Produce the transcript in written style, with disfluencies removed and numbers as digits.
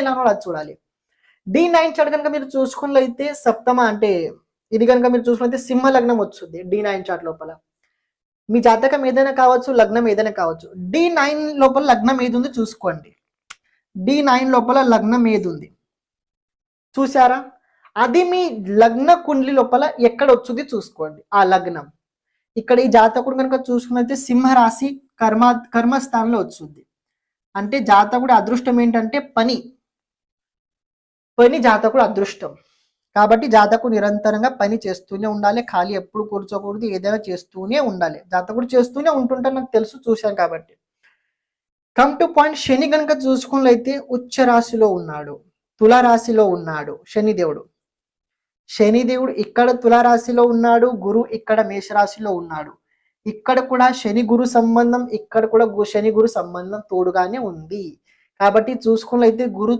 ఎలా అది చూడాలి. D9 చార్ట్ కనుక మీరు చూసుకున్నట్లయితే సప్తమ అంటే ఇది కనుక మీరు చూసుకున్నట్లయితే సింహ లగ్నం వస్తుంది D9 చార్ట్ లోపల. మీ జాతకం ఏదైనా కావచ్చు, లగ్నం ఏదైనా కావచ్చు. D9 లోపల లగ్నం ఏది ఉంది చూసుకోండి. D9 లోపల లగ్నం ఏది ఉంది చూసారా? అది మీ లగ్న కుండలి లోపల ఎక్కడ వచ్చుది చూసుకోండి ఆ లగ్నం. ఇక్కడ ఈ జాతకుడు కనుక చూసుకున్నట్లయితే సింహరాశి కర్మస్థానంలో వచ్చుద్ది. అంటే జాతకుడు అదృష్టం ఏంటంటే పని జాతకుడు అదృష్టం. కాబట్టి జాతకుడు నిరంతరంగా పని చేస్తూనే ఉండాలి. ఖాళీ ఎప్పుడు కూర్చోకూడదు, ఏదైనా చేస్తూనే ఉండాలి. జాతకుడు చేస్తూనే ఉంటుంటే నాకు తెలుసు, చూశాను కాబట్టి. కమ్ టు పాయింట్, శని కనుక చూసుకున్నట్లయితే ఉచ్చ రాశిలో ఉన్నాడు, తులారాశిలో ఉన్నాడు శనిదేవుడు. శనిదేవుడు ఇక్కడ తులారాశిలో ఉన్నాడు, గురు ఇక్కడ మేషరాశిలో ఉన్నాడు. ఇక్కడ కూడా శని గురు సంబంధం, ఇక్కడ కూడా శని గురు సంబంధం తోడుగానే ఉంది. కాబట్టి చూసుకున్నట్లయితే గురు